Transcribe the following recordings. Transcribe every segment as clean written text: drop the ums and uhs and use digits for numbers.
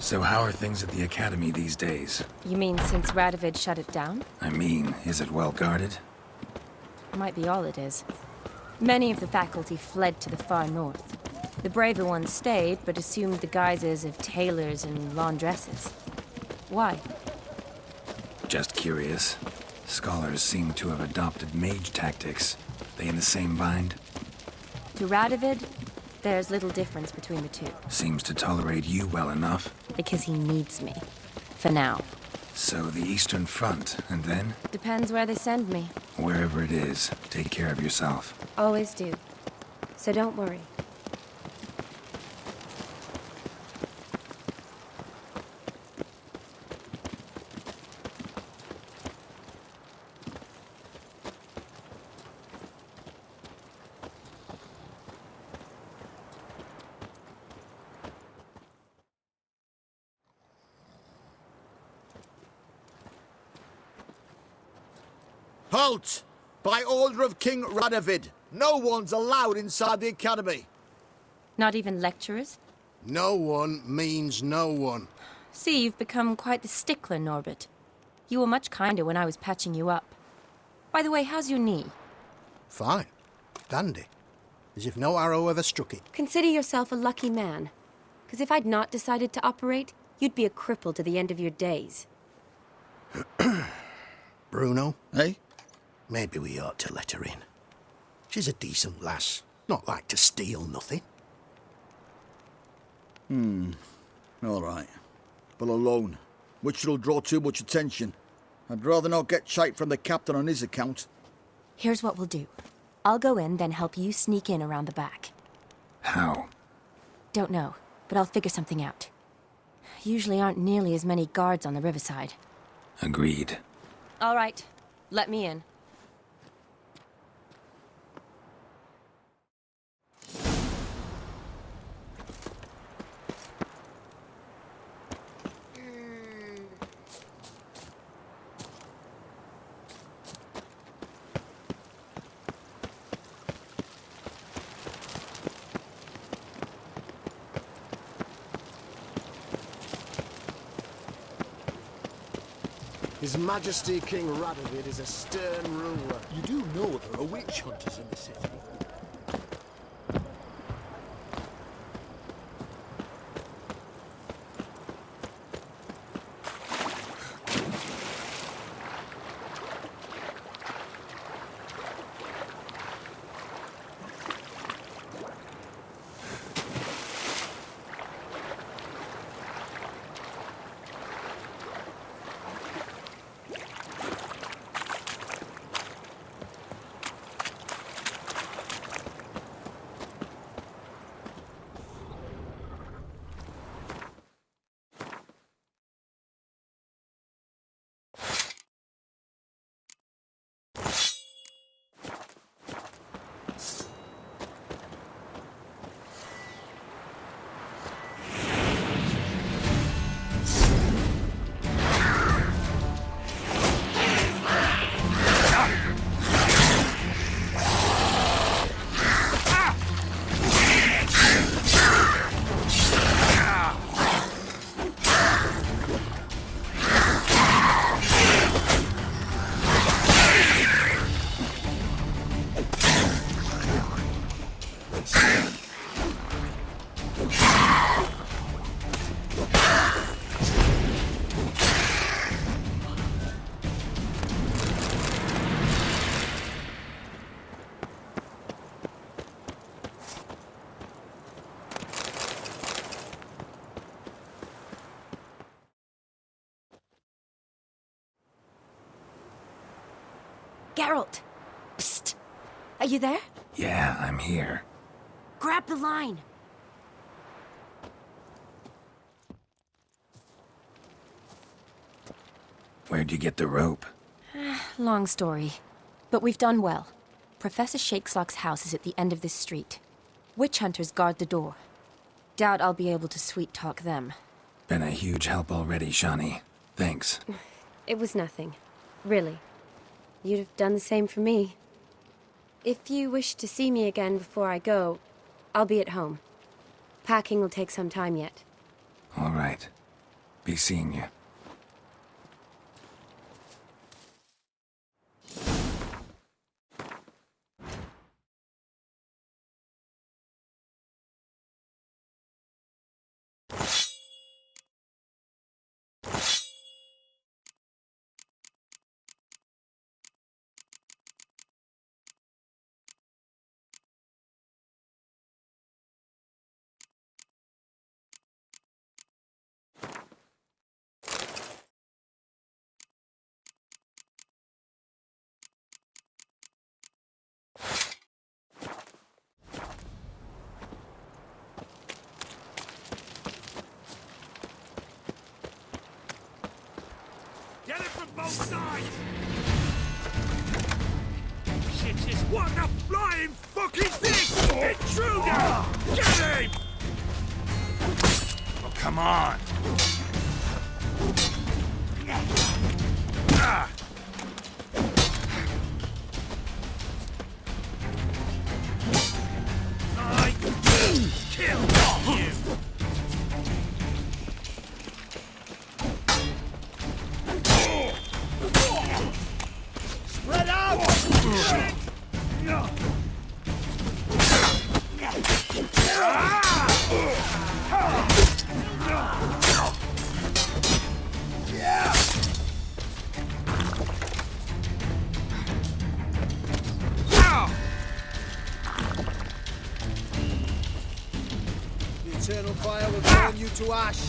So how are things at the Academy these days? You mean since Radovid shut it down? I mean, is it well guarded? Might be all it is. Many of the faculty fled to the far north. The braver ones stayed, but assumed the guises of tailors and laundresses. Why? Just curious. Scholars seem to have adopted mage tactics. They in the same bind? To Radovid, there's little difference between the two. Seems to tolerate you well enough. Because he needs me. For now. So the Eastern Front, and then? Depends where they send me. Wherever it is, take care of yourself. Always do. So don't worry. Halt! By order of King Radovid, no one's allowed inside the Academy. Not even lecturers? No one means no one. See, you've become quite the stickler, Norbert. You were much kinder when I was patching you up. By the way, how's your knee? Fine. Dandy. As if no arrow ever struck it. Consider yourself a lucky man. Because if I'd not decided to operate, you'd be a cripple to the end of your days. Bruno? Eh? Maybe we ought to let her in. She's a decent lass. Not like to steal nothing. All right. But alone, which will draw too much attention. I'd rather not get shite from the captain on his account. Here's what we'll do. I'll go in, then help you sneak in around the back. How? Don't know, but I'll figure something out. Usually aren't nearly as many guards on the riverside. Agreed. All right, let me in. His Majesty King Radovid is a stern ruler. You do know there are witch hunters in the city. Geralt! Psst! Are you there? Yeah, I'm here. Grab the line! Where'd you get the rope? Long story. But we've done well. Professor Shakeslock's house is at the end of this street. Witch hunters guard the door. Doubt I'll be able to sweet-talk them. Been a huge help already, Shani. Thanks. It was nothing. Really. You'd have done the same for me. If you wish to see me again before I go, I'll be at home. Packing will take some time yet. All right. be seeing you. Get it from both sides! Shit, just what the flying fuck is this? Intruder! Get him! Oh, come on! Ah! I will kill you! Spread out! The eternal fire will burn you to ash.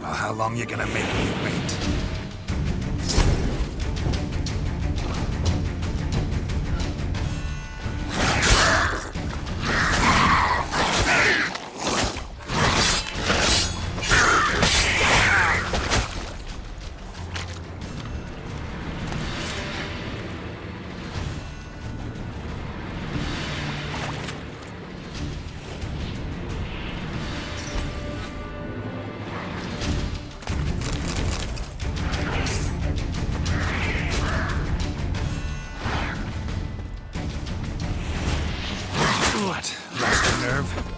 Well, how long you gonna make me wait? What? Lost your nerve?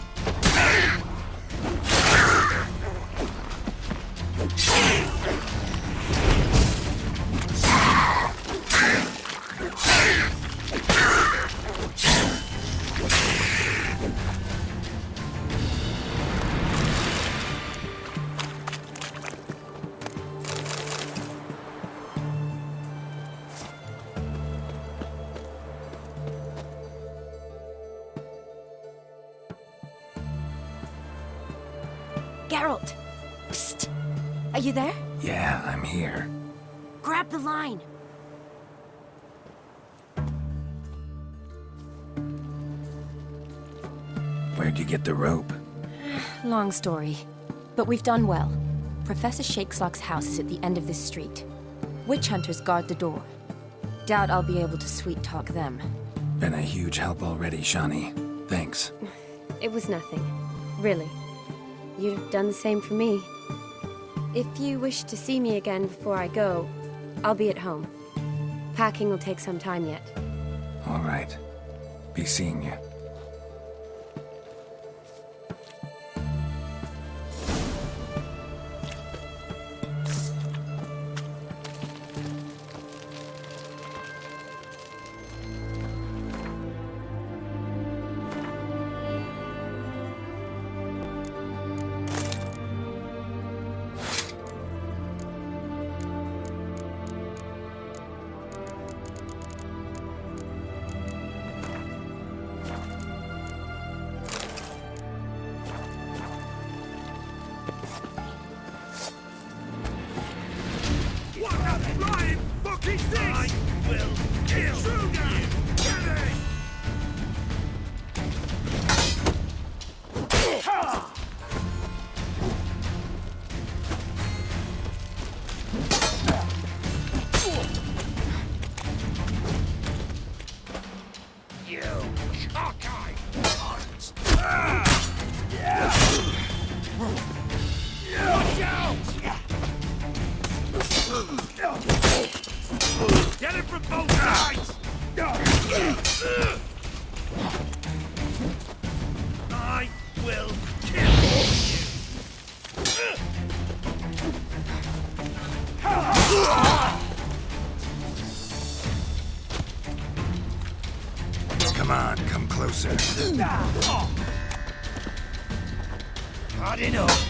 Geralt! Psst! Are you there? Yeah, I'm here. Grab the line! Where'd you get the rope? Long story. But we've done well. Professor Shakeslock's house is at the end of this street. Witch hunters guard the door. Doubt I'll be able to sweet-talk them. Been a huge help already, Shani. Thanks. It was nothing. Really. You'd have done the same for me. If you wish to see me again before I go, I'll be at home. Packing will take some time yet. All right. Be seeing you. What a flying fucking thing! I will kill you! Get it! You cockeyed cunt! Watch out! Get it from both sides! I will kill Come on, come closer. Hard enough!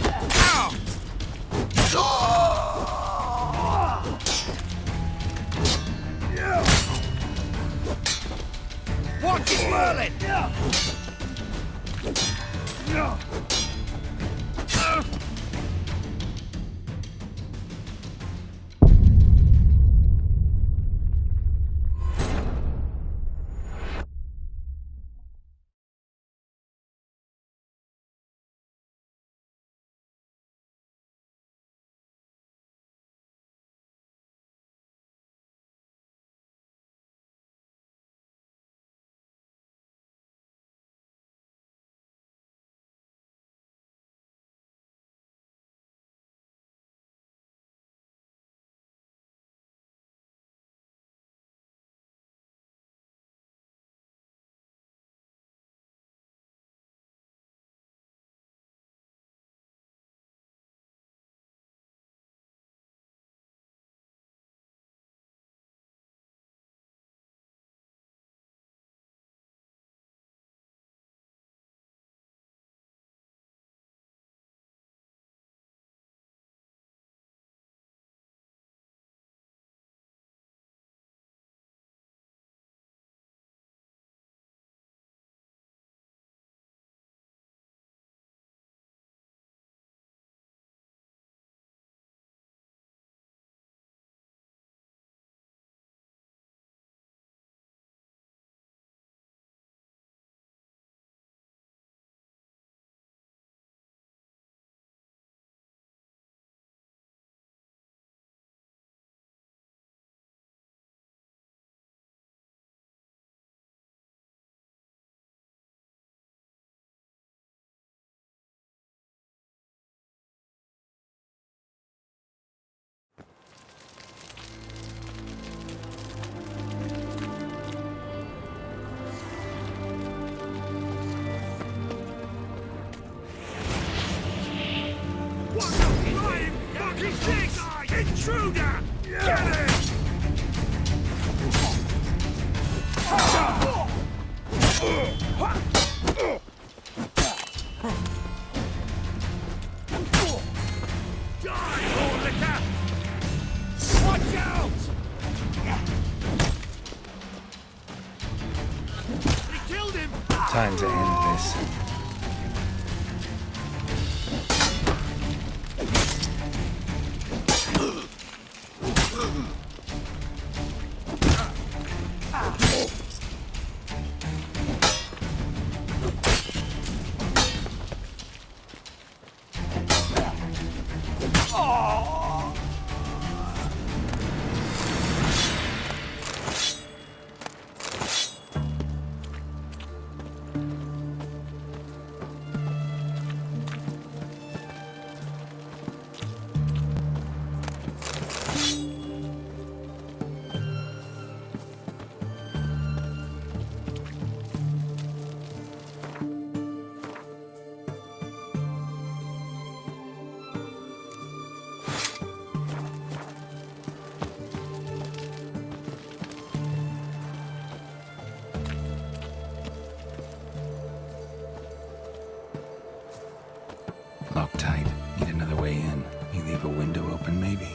Watch it, Merlin! is this? Intruder! Get it! Die, Orlicker! Watch out! He killed him! Time to end this. Locked tight. Need another way in. You leave a window open, maybe?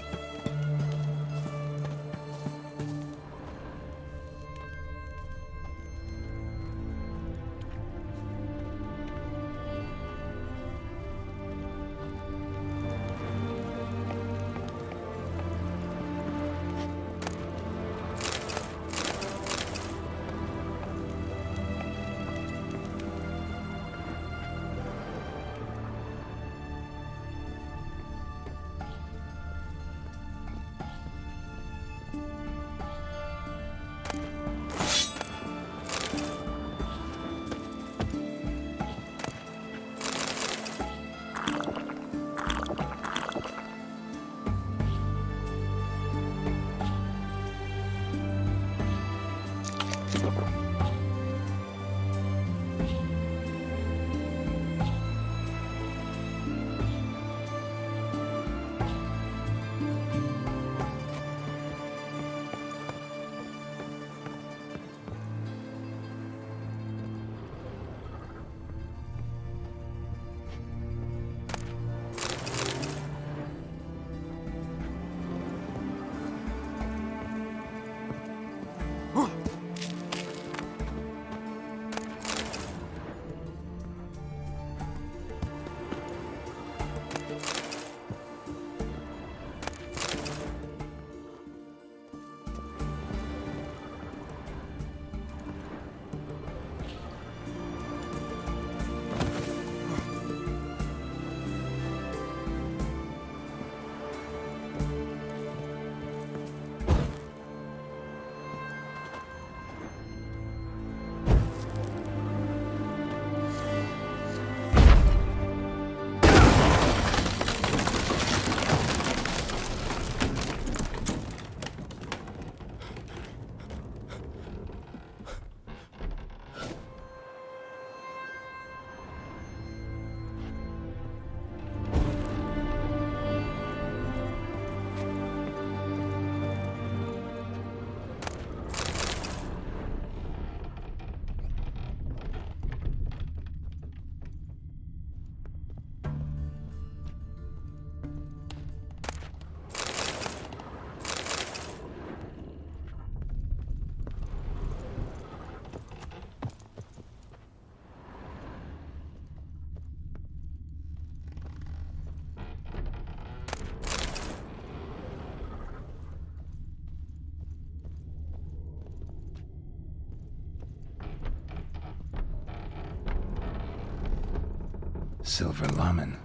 Silver Laman.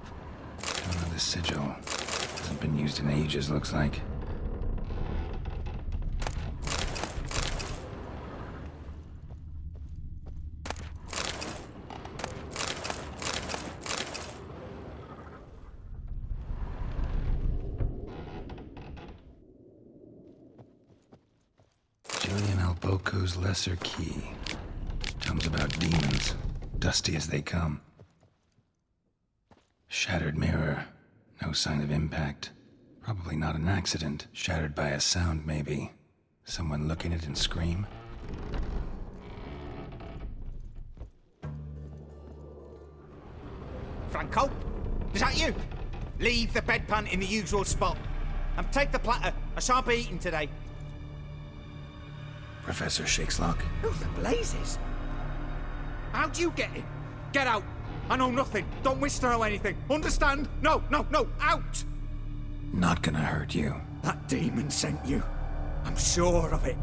Another sigil. Hasn't been used in ages, looks like. Julian Alboco's Lesser Key. Tomes about demons, dusty as they come. Shattered mirror, no sign of impact. Probably not an accident. Shattered by a sound, maybe. Someone look in it and scream? Franco? Is that you? Leave the bedpan in the usual spot. And take the platter. I shan't be eating today. Professor Shakeslock? Who the blazes? How'd you get in? Get out. I know nothing. Don't wish to know anything. Understand? No, out! Not gonna hurt you. That demon sent you. I'm sure of it.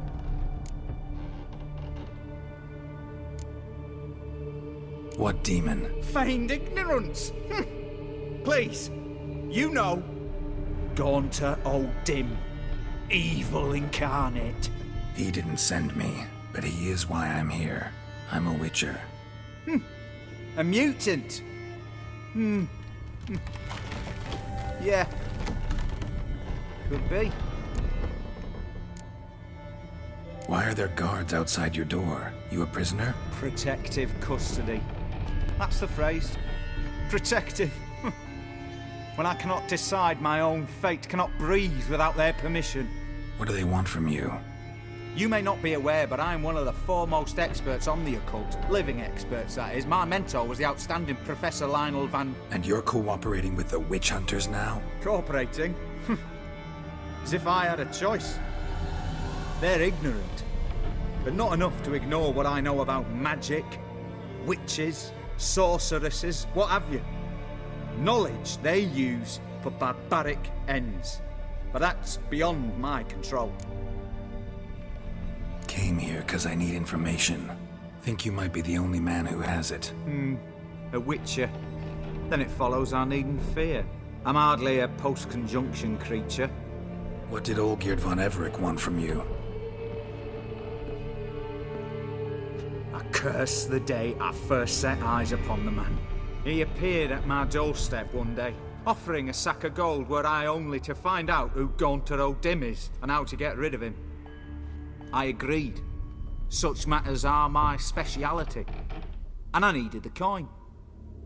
What demon? Feigned ignorance. Please, you know. Gaunter O'Dim. Evil incarnate. He didn't send me, but he is why I'm here. I'm a witcher. A mutant. Yeah. Could be. Why are there guards outside your door? You a prisoner? Protective custody. That's the phrase. Protective. When I cannot decide my own fate, cannot breathe without their permission. What do they want from you? You may not be aware, but I'm one of the foremost experts on the occult. Living experts, that is. My mentor was the outstanding Professor Lionel Van... And you're cooperating with the witch hunters now? Cooperating? As if I had a choice. They're ignorant, but not enough to ignore what I know about magic, witches, sorceresses, what have you. Knowledge they use for barbaric ends. But that's beyond my control. Came here because I need information. Think you might be the only man who has it. A witcher. Then it follows I needn't fear. I'm hardly a post-conjunction creature. What did Olgierd von Everec want from you? I curse the day I first set eyes upon the man. He appeared at my doorstep one day, offering a sack of gold were I only to find out who Gaunter O'Dim is and how to get rid of him. I agreed. Such matters are my speciality. And I needed the coin.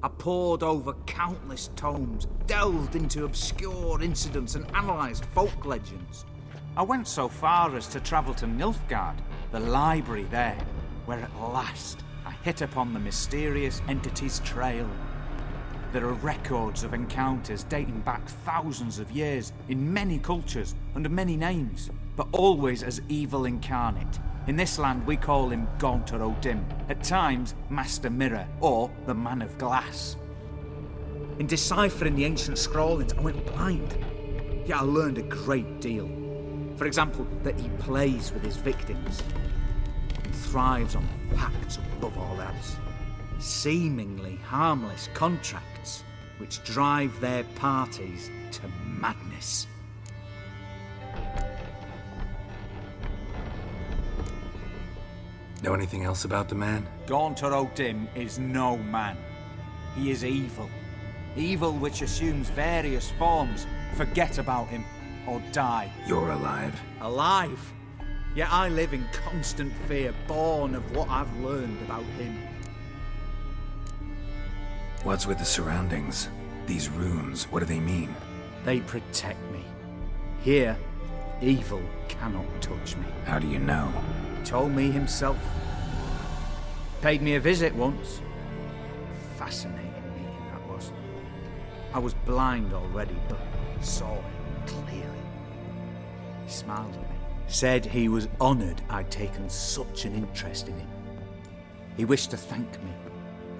I pored over countless tomes, delved into obscure incidents and analysed folk legends. I went so far as to travel to Nilfgaard, the library there, where at last I hit upon the mysterious entity's trail. There are records of encounters dating back thousands of years in many cultures under many names, but always as evil incarnate. In this land we call him Gaunter O'Dim, at times Master Mirror or the Man of Glass. In deciphering the ancient scrawlings I went blind, yet I learned a great deal. For example, that he plays with his victims and thrives on pacts above all else. Seemingly harmless contracts which drive their parties to madness. Know anything else about the man? Gaunter O'Dim is no man. He is evil. Evil which assumes various forms. Forget about him, or die. You're alive. Alive? Yet I live in constant fear, born of what I've learned about him. What's with the surroundings? These runes, what do they mean? They protect me. Here, evil cannot touch me. How do you know? He told me himself. Paid me a visit once. Fascinating meeting that was. I was blind already, but saw him clearly. He smiled at me. Said he was honoured I'd taken such an interest in him. He wished to thank me,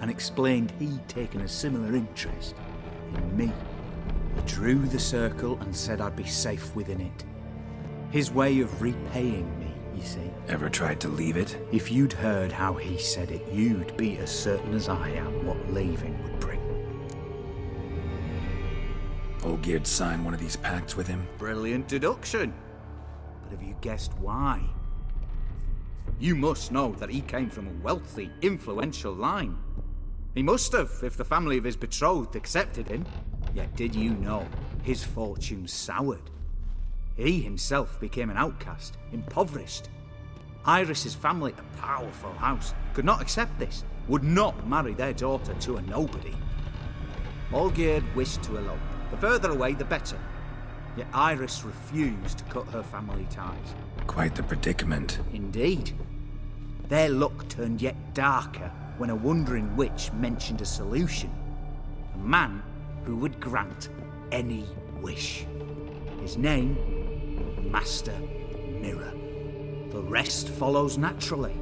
and explained he'd taken a similar interest in me. He drew the circle and said I'd be safe within it. His way of repaying me, you see. Ever tried to leave it? If you'd heard how he said it, you'd be as certain as I am what leaving would bring. Olgierd signed one of these pacts with him? Brilliant deduction. But have you guessed why? You must know that he came from a wealthy, influential line. He must have, if the family of his betrothed accepted him. Yet did you know his fortune soured? He himself became an outcast, impoverished. Iris's family, a powerful house, could not accept this, would not marry their daughter to a nobody. Olgierd wished to elope. The further away, the better. yet Iris refused to cut her family ties. Quite the predicament. Indeed. Their luck turned yet darker when a wandering witch mentioned a solution. A man who would grant any wish. His name, Master Mirror. The rest follows naturally.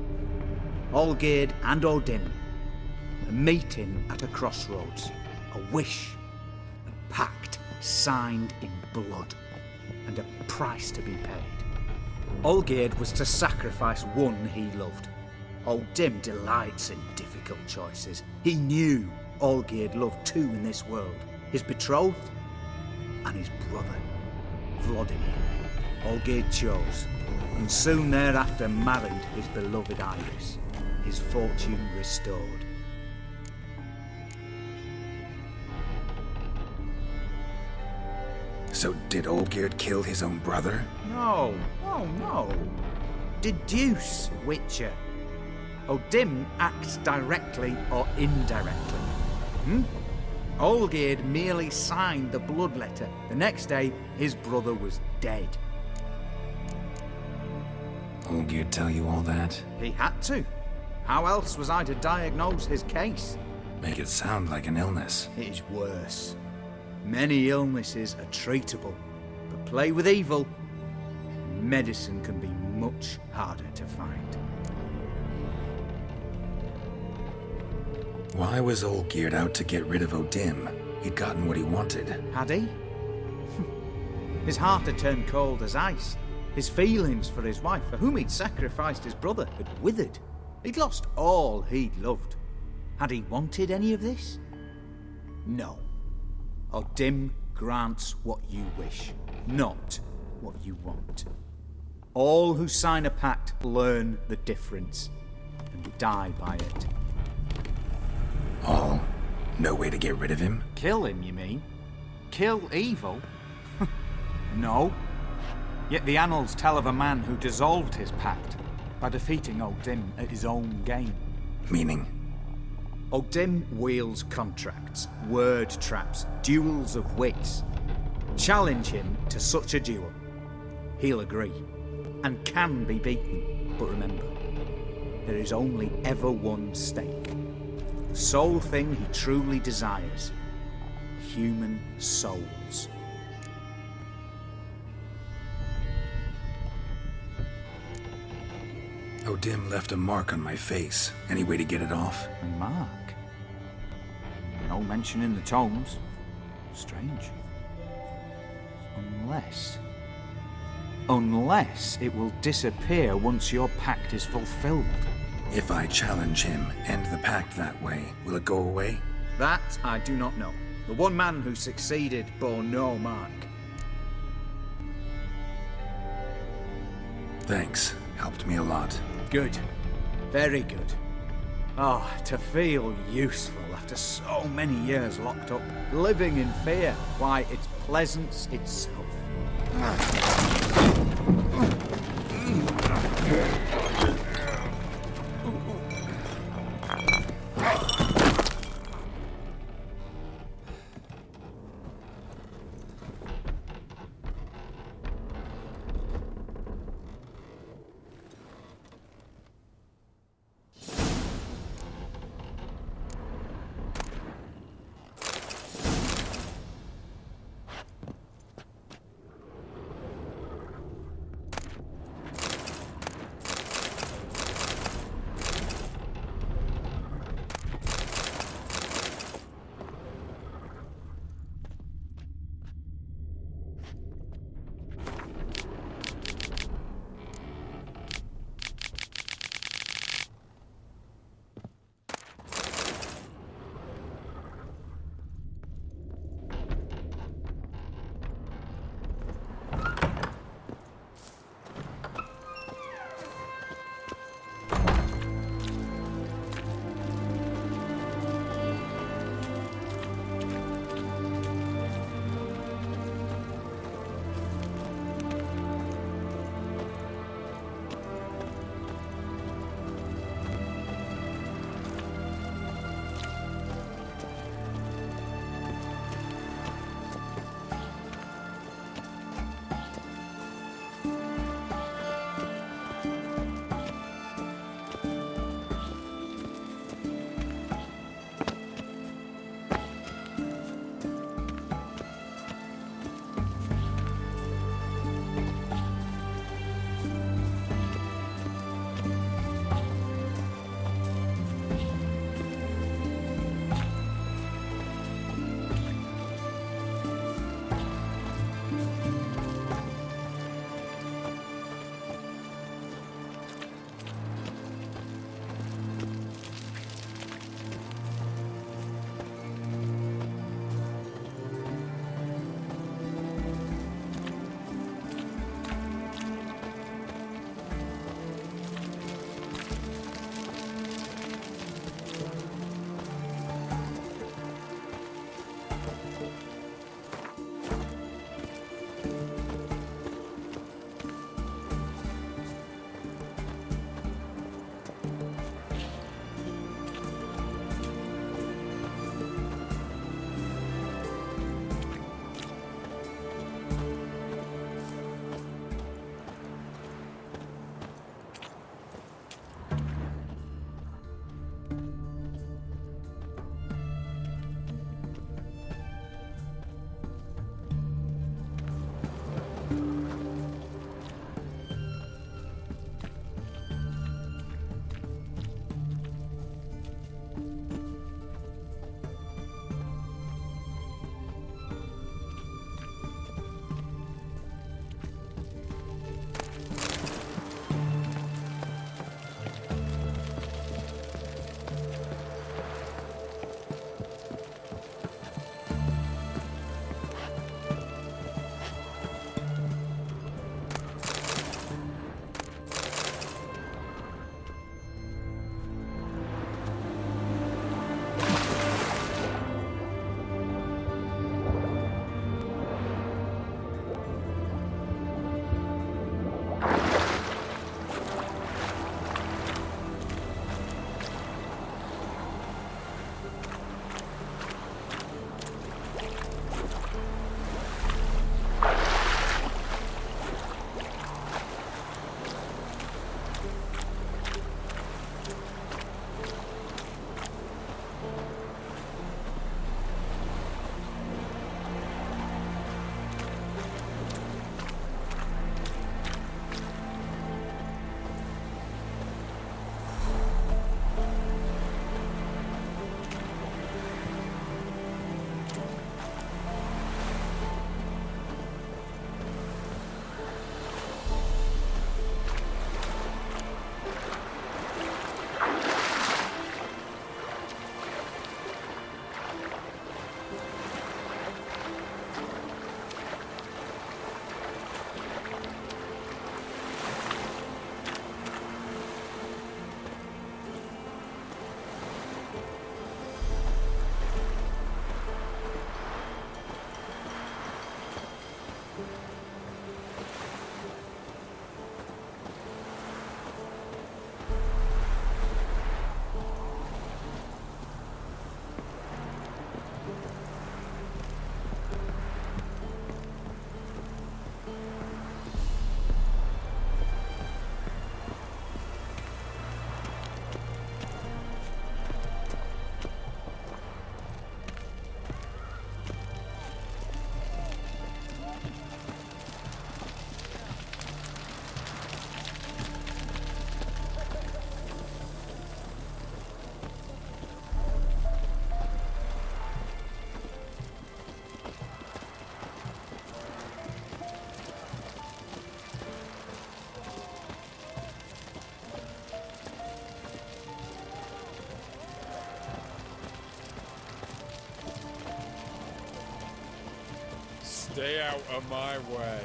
Olgierd and Odin, a meeting at a crossroads, a wish, a pact signed in blood, and a price to be paid. Olgierd was to sacrifice one he loved. Odin delights in difficult choices. He knew Olgierd loved two in this world, his betrothed and his brother, Vladimir. Olgierd chose, and soon thereafter married his beloved Iris, his fortune restored. So did Olgierd kill his own brother? No. Deduce, Witcher. Odin acts directly or indirectly. Olgierd merely signed the blood letter. The next day, his brother was dead. Olgierd tell you all that? He had to. How else was I to diagnose his case? Make it sound like an illness. It is worse. Many illnesses are treatable, but play with evil, medicine can be much harder to find. Why was Olgierd out to get rid of Odin? He'd gotten what he wanted. Had he? His heart had turned cold as ice. His feelings for his wife, for whom he'd sacrificed his brother, had withered. He'd lost all he'd loved. Had he wanted any of this? No. Odin grants what you wish, not what you want. All who sign a pact learn the difference and die by it. All? No way to get rid of him? Kill him, you mean? Kill evil? No. Yet the annals tell of a man who dissolved his pact by defeating Odin at his own game. Meaning? Odin wields contracts, word traps, duels of wits. Challenge him to such a duel. He'll agree, and can be beaten. But remember, there is only ever one stake. The sole thing he truly desires. Human souls. Odin left a mark on my face. Any way to get it off? A mark? No mention in the tomes. Strange. Unless it will disappear once your pact is fulfilled. If I challenge him, end the pact that way, will it go away? That I do not know. The one man who succeeded bore no mark. Thanks. Helped me a lot. Good. Very good. Oh, to feel useful after so many years locked up, living in fear. Why, it's pleasance itself. Stay out of my way.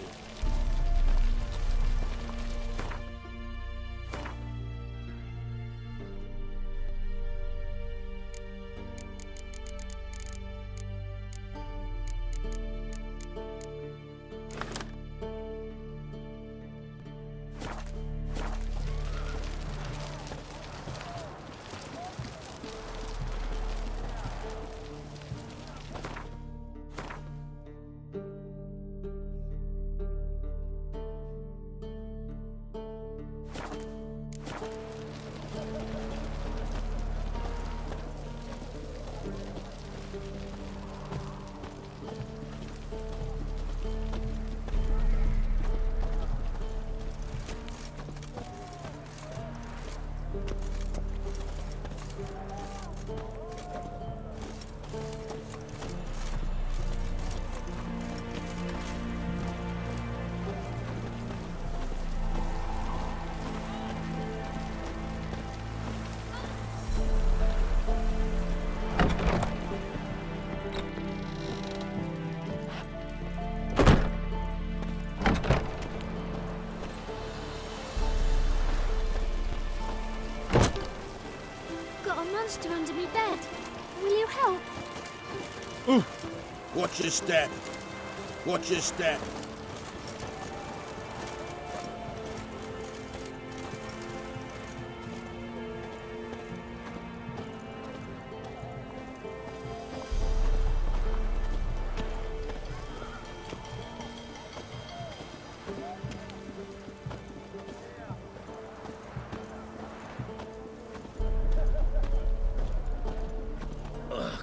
Monster under me bed. Will you help? Watch your step. Watch your step.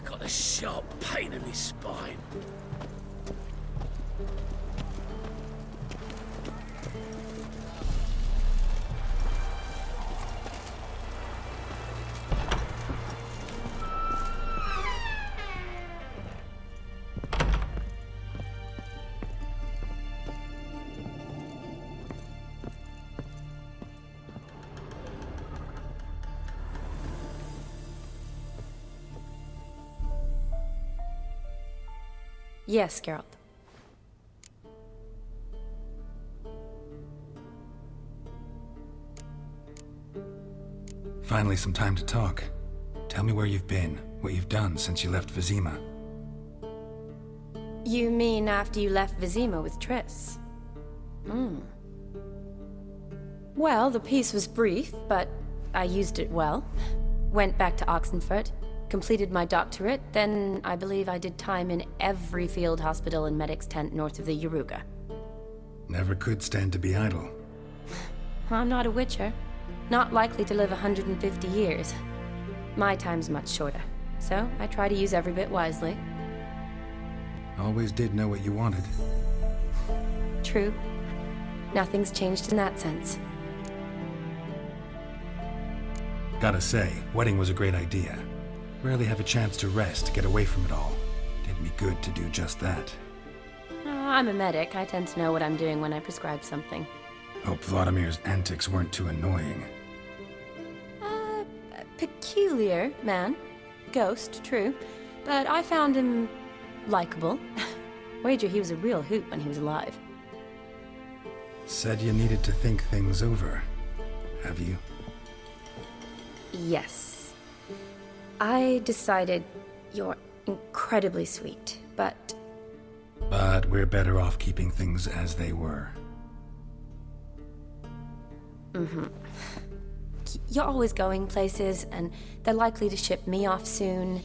Got a sharp pain in my spine. Yes, Geralt. Finally, some time to talk. Tell me where you've been, what you've done since you left Vizima. You mean after you left Vizima with Triss? Well, the peace was brief, but I used it well. Went back to Oxenfurt, completed my doctorate, then I believe I did time in every field hospital and medic's tent north of the Yaruga. Never could stand to be idle. I'm not a witcher. Not likely to live 150 years. My time's much shorter, so I try to use every bit wisely. Always did know what you wanted. True. Nothing's changed in that sense. Gotta say, wedding was a great idea. Rarely have a chance to rest, get away from it all. Did me good to do just that. I'm a medic. I tend to know what I'm doing when I prescribe something. Hope Vladimir's antics weren't too annoying. Peculiar man. Ghost, true. But I found him likable. Wager he was a real hoot when he was alive. Said you needed to think things over. Have you? Yes. I decided you're incredibly sweet, but... But we're better off keeping things as they were. You're always going places, and they're likely to ship me off soon.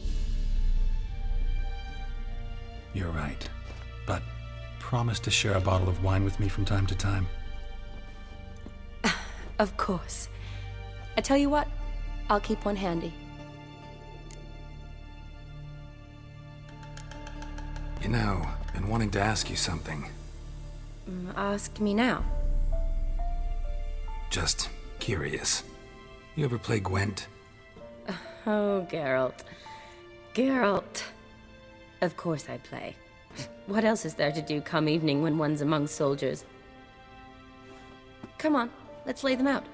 You're right. But promise to share a bottle of wine with me from time to time. Of course. I tell you what, I'll keep one handy. You know, been wanting to ask you something. Ask me now. Just curious. You ever play Gwent? Oh, Geralt. Geralt. Of course I play. What else is there to do come evening when one's among soldiers? Come on, let's lay them out.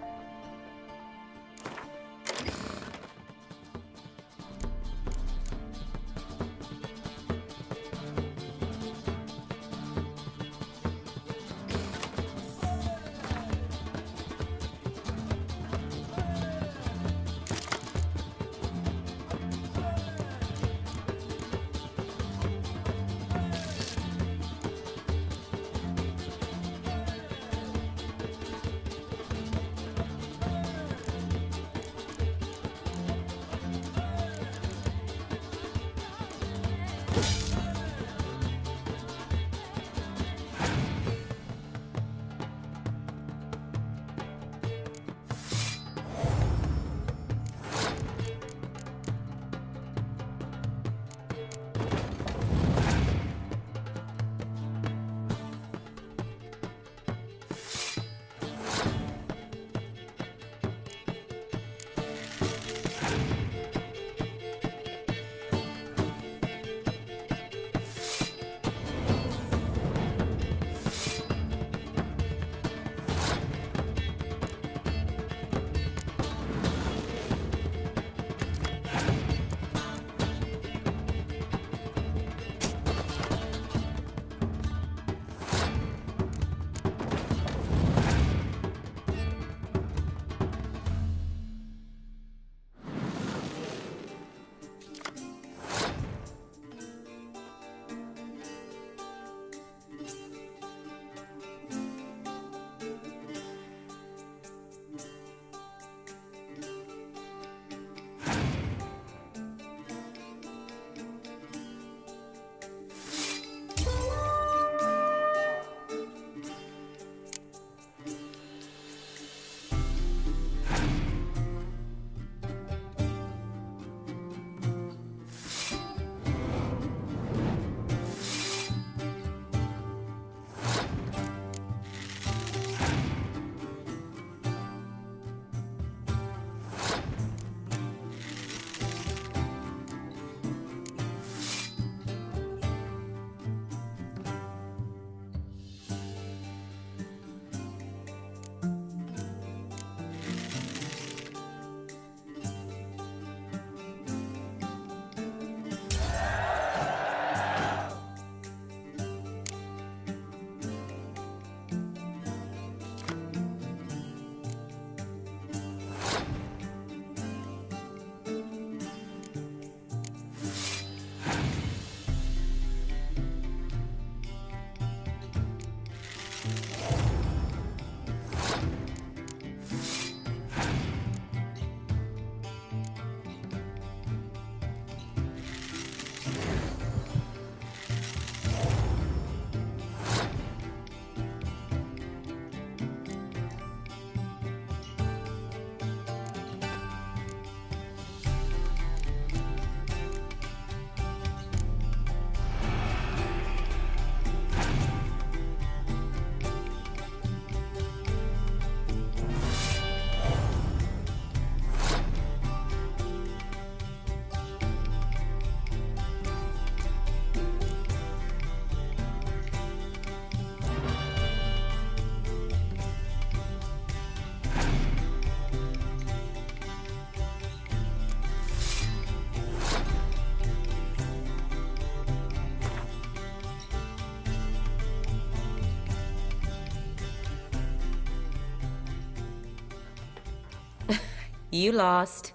You lost.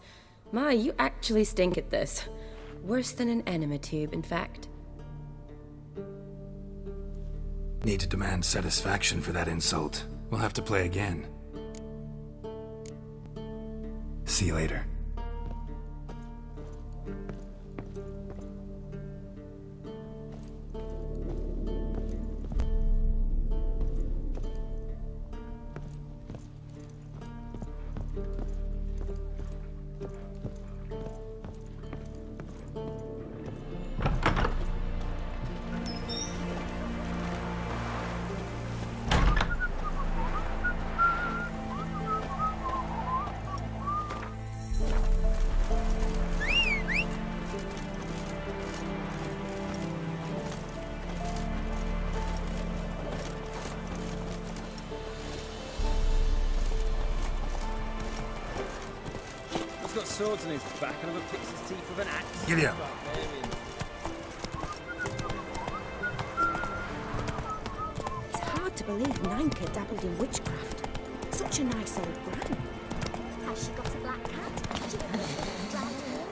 My, you actually stink at this. Worse than an enema tube, in fact. Need to demand satisfaction for that insult. We'll have to play again. See you later. He's got swords on his back and never picks his teeth with an axe. Giddy up. It's hard to believe Nanka dabbled in witchcraft. Such a nice old gran. Has she got a black cat? She can drown her.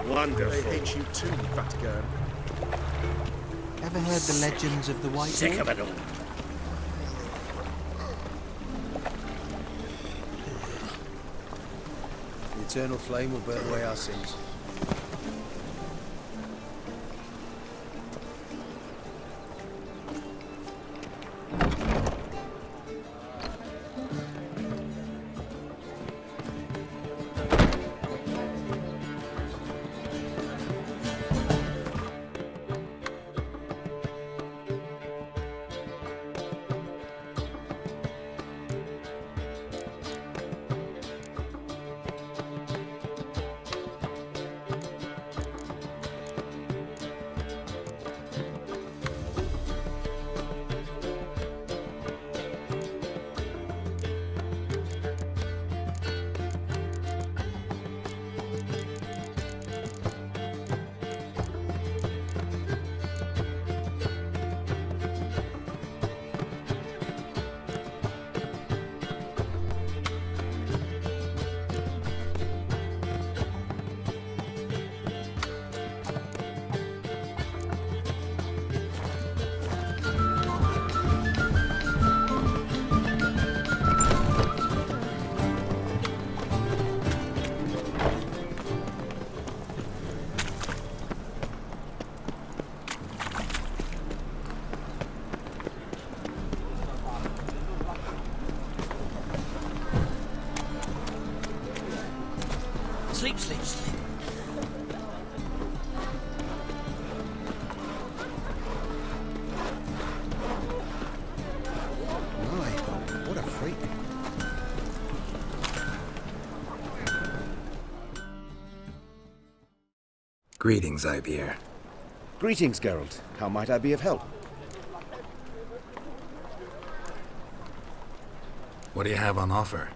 Wonderful. They hate you too, Vatican. Ever heard the legends of the White Sick Lord? of it all. The eternal flame will burn away our sins. Sleep, sleep, sleep. My, what a freak. Greetings, Ibeer. Greetings, Geralt. How might I be of help? What do you have on offer?